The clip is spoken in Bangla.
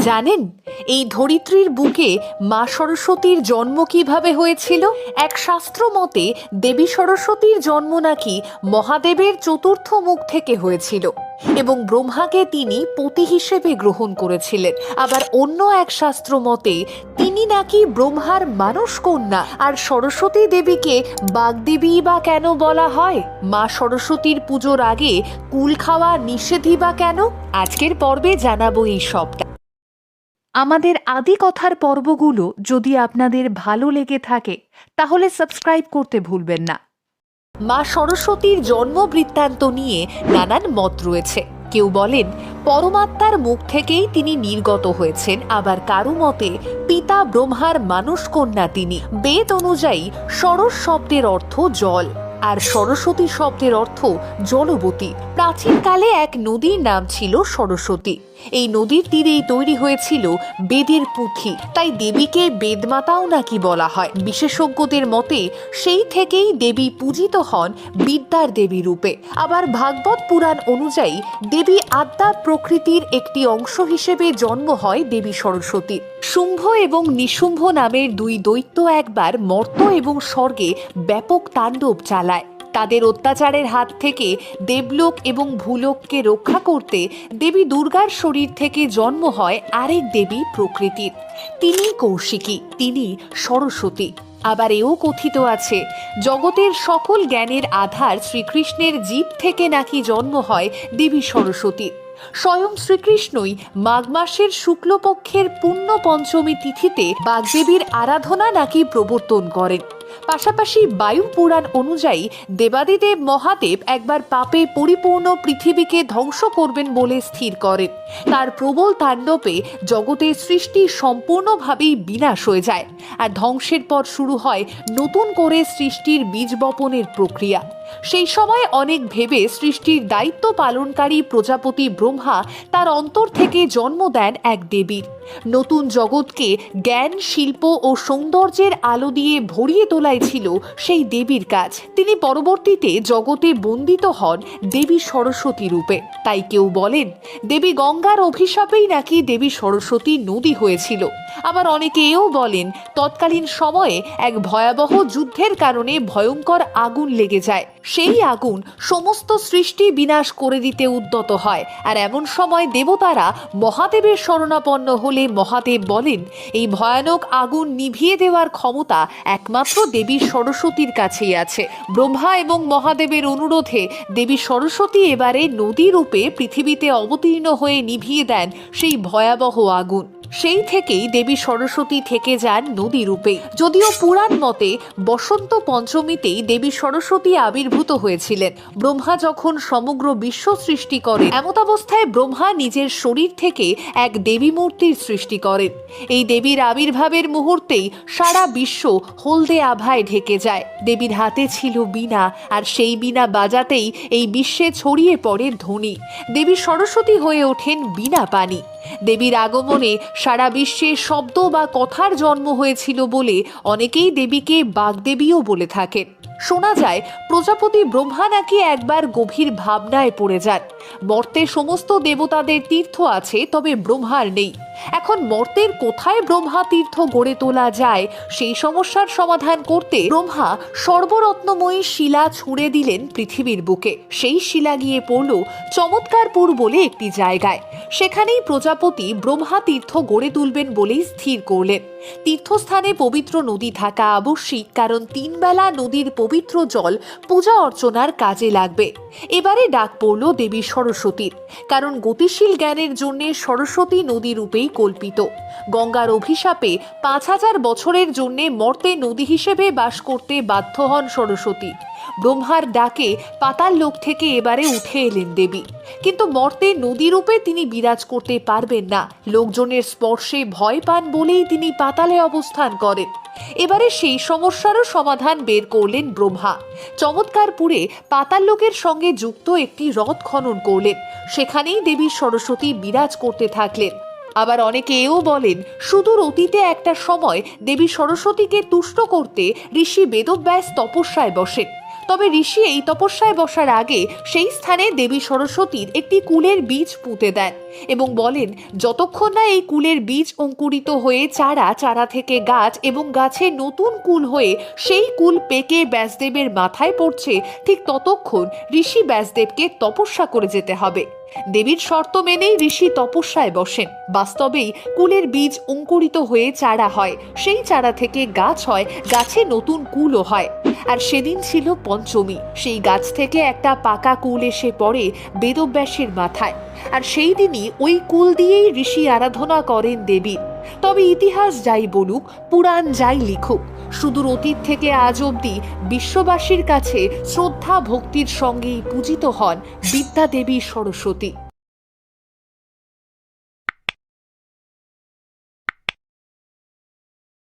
জানেন এই ধরিত্রীর বুকে মা সরস্বতীর জন্ম কিভাবে হয়েছিল? এক শাস্ত্র মতে দেবী সরস্বতীর জন্ম নাকি মহাদেবের চতুর্থ মুখ থেকে হয়েছিল এবং ব্রহ্মাকে তিনি পতি হিসেবে গ্রহণ করেছিলেন। আবার অন্য এক শাস্ত্র মতে তিনি নাকি ব্রহ্মার মানস কন্যা। আর সরস্বতী দেবীকে বাগদেবী বা কেন বলা হয়? মা সরস্বতীর পুজোর আগে কুল খাওয়া নিষেধই বা কেন? আজকের পর্বে জানাবো এই সবটা। আমাদের আদি কথার পর্বগুলো যদি আপনাদের ভালো লেগে থাকে তাহলে সাবস্ক্রাইব করতে ভুলবেন না। মা সরস্বতীর জন্ম বৃত্তান্ত নিয়ে নানান মত রয়েছে। কেউ বলেন পরমাত্মার মুখ থেকেই তিনি নির্গত হয়েছেন, আবার কারো মতে পিতা ব্রহ্মার মানস কন্যা তিনি। বেদ অনুযায়ী সরস শব্দের অর্থ জল, আর সরস্বতী শব্দের অর্থ জলবতী। প্রাচীনকালে এক নদীর নাম ছিল সরস্বতী। এই নদীর তীরেই তৈরি হয়েছিল বেদের পুঁথি, তাই দেবীকে বেদমাতাও নাকি বলা হয়। বিশেষজ্ঞদের মতে সেই থেকেই দেবী পূজিত হন বিদ্যার দেবী রূপে। আবার ভাগবত পুরাণ অনুযায়ী দেবী আদ্যা প্রকৃতির একটি অংশ হিসেবে জন্ম হয় দেবী সরস্বতীর। শুম্ভ এবং নিশুম্ভ নামের দুই দৈত্য একবার মর্ত এবং স্বর্গে ব্যাপক তাণ্ডব চালায়। তাদের অত্যাচারের হাত থেকে দেবলোক এবং ভূলোককে রক্ষা করতে দেবী দুর্গার শরীর থেকে জন্ম হয় আরেক দেবী প্রকৃতির। তিনি কৌশিকী, তিনি সরস্বতী। আবার এও কথিত আছে জগতের সকল জ্ঞানের আধার শ্রীকৃষ্ণের জীব থেকে নাকি জন্ম হয় দেবী সরস্বতীর। স্বয়ং শ্রীকৃষ্ণই মাঘ মাসের শুক্লপক্ষের পূর্ণ পঞ্চমী তিথিতে বাগদেবীর আরাধনা নাকি প্রবর্তন করেন। পাশাপাশি বায়ু পুরাণ অনুযায়ী দেবাদিদেব মহাদেব একবার পাপে পরিপূর্ণ পৃথিবীকে ধ্বংস করবেন বলে স্থির করেন। তার প্রবল তাণ্ডবে জগতের সৃষ্টি সম্পূর্ণভাবেই বিনাশ হয়ে যায়, আর ধ্বংসের পর শুরু হয় নতুন করে সৃষ্টির বীজ বপনের প্রক্রিয়া। সেই সময় অনেক ভেবে সৃষ্টির দায়িত্ব পালনকারী প্রজাপতি ব্রহ্মা তার অন্তর থেকে জন্ম দেন এক দেবীর। নতুন জগৎকে জ্ঞান, শিল্প ও সৌন্দর্যের আলো দিয়ে ভরিয়ে তোলাই ছিল সেই দেবীর কাজ। তিনি পরবর্তীতে জগতে বন্দিত হন দেবী সরস্বতী রূপে। তাই কেউ বলেন দেবী গঙ্গার অভিশাপেই নাকি দেবী সরস্বতী নদী হয়েছিল। আবার অনেকে এও বলেন তৎকালীন সময়ে এক ভয়াবহ যুদ্ধের কারণে ভয়ঙ্কর আগুন লেগে যায়। সেই আগুন সমস্ত সৃষ্টি বিনাশ করে দিতে উদ্যত হয়, আর এমন সময় দেবতারা মহাদেবের শরণাপন্ন হলে মহাদেব বলেন এই ভয়ানক আগুন নিভিয়ে দেওয়ার ক্ষমতা একমাত্র দেবী সরস্বতীর কাছেই আছে। ব্রহ্মা এবং মহাদেবের অনুরোধে দেবী সরস্বতী এবারে নদী রূপে পৃথিবীতে অবতীর্ণ হয়ে নিভিয়ে দেন সেই ভয়াবহ আগুন। সেই থেকেই দেবী সরস্বতী থেকে যান নদী রূপে। যদিও পুরাণ মতে বসন্ত পঞ্চমীতেই দেবী সরস্বতী আবির্ভূত হয়েছিলেন। ব্রহ্মা যখন সমগ্র বিশ্ব সৃষ্টি করেন, এমতাবস্থায় ব্রহ্মা নিজের শরীর থেকে এক দেবী মূর্তির সৃষ্টি করেন। এই দেবীর আবির্ভাবের মুহূর্তেই সারা বিশ্ব হলদে আভায় ঢেকে যায়। দেবীর হাতে ছিল বীণা, আর সেই বীণা বাজাতেই এই বিশ্বে ছড়িয়ে পড়ে ধ্বনি। দেবী সরস্বতী হয়ে ওঠেন বীণা পাণি। দেবীর আগমনে সারা বিশ্বে শব্দ বা কথার জন্ম হয়েছিল বলে অনেকেই দেবীকে বাগদেবীও বলে থাকেন। শোনা যায় প্রজাপতি ব্রহ্মা নাকি একবার গভীর ভাবনায় পড়ে যান। মর্তে সমস্ত দেবতাদের তীর্থ আছে, তবে ব্রহ্মার নেই। এখন মর্তের কোথায় ব্রহ্মা তীর্থ গড়ে তোলা যায় সেই সমস্যার সমাধান করতে ব্রহ্মা সর্বরত্নময়ী শিলা ছুঁড়ে দিলেন পৃথিবীর বুকে। সেই শিলা গিয়ে পড়ল চমৎকারপুর বলে একটি জায়গায়। সেখানেই প্রজাপতি ব্রহ্মা তীর্থ গড়ে তুলবেন বলেই স্থির করলেন। তীর্থস্থানে পবিত্র নদী থাকা আবশ্যিক, কারণ 3 বেলা নদীর পবিত্র জল পূজা অর্চনার কাজে লাগবে। এবারে ডাক পড়ল দেবী সরস্বতীর, কারণ গতিশীল জ্ঞানের জন্য সরস্বতী নদী রূপেই কল্পিত। গঙ্গার অভিশাপে 5000 বছরের জন্য মর্তে নদী হিসেবে বাস করতে বাধ্য হন সরস্বতী। ব্রহ্মার ডাকে পাতাল লোক থেকে এবারে উঠে এলেন দেবী, কিন্তু মর্তে নদী রূপে তিনি বিরাজ করতে পারবেন না। লোকজনের স্পর্শে ভয় পান বলেই তিনি পাতালে অবস্থান করেন। এবারে সেই সমস্যারও সমাধান বের করলেন ব্রহ্মা। চমৎকারপুরে পাতাল লোকের সঙ্গে যুক্ত একটি হ্রদ খনন করলেন। সেখানেই দেবী সরস্বতী বিরাজ করতে থাকলেন। আবার অনেকে এও বলেন সুদূর অতীতে একটা সময় দেবী সরস্বতীকে তুষ্ট করতে ঋষি বেদব্যাস তপস্যায় বসেন। তবে ঋষি এই তপস্যায় বসার আগে সেই স্থানে দেবী সরস্বতীর একটি কুলের বীজ পুঁতে দেন এবং বলেন, যতক্ষণ না এই কুলের বীজ অঙ্কুরিত হয়ে চারা, চারা থেকে গাছ এবং গাছে নতুন কুল হয়ে সেই কুল পেকে ব্যাসদেবের মাথায় পড়ছে, ঠিক ততক্ষণ ঋষি ব্যাসদেবকে তপস্যা করে যেতে হবে। দেবীর শর্ত মেনেই ঋষি তপস্যায় বসেন। বাস্তবেই কুলের বীজ অঙ্কুরিত হয়ে চারা হয়, সেই চারা থেকে গাছ হয়, গাছে নতুন কুলও হয়। আর সেদিন ছিল পঞ্চমী। সেই গাছ থেকে একটা পাকা কুল এসে পড়ে বেদব্যাসের মাথায়, আর সেই দিনই ওই কুল দিয়েই ঋষি আরাধনা করেন দেবীর। তবে ইতিহাস যাই বলুক, পুরাণ যাই লিখুক, সুদূর অতীত থেকে আজ অবধি বিশ্ববাসীর কাছে শ্রদ্ধা ভক্তির সঙ্গেই পূজিত হন বিদ্যা দেবী সরস্বতী।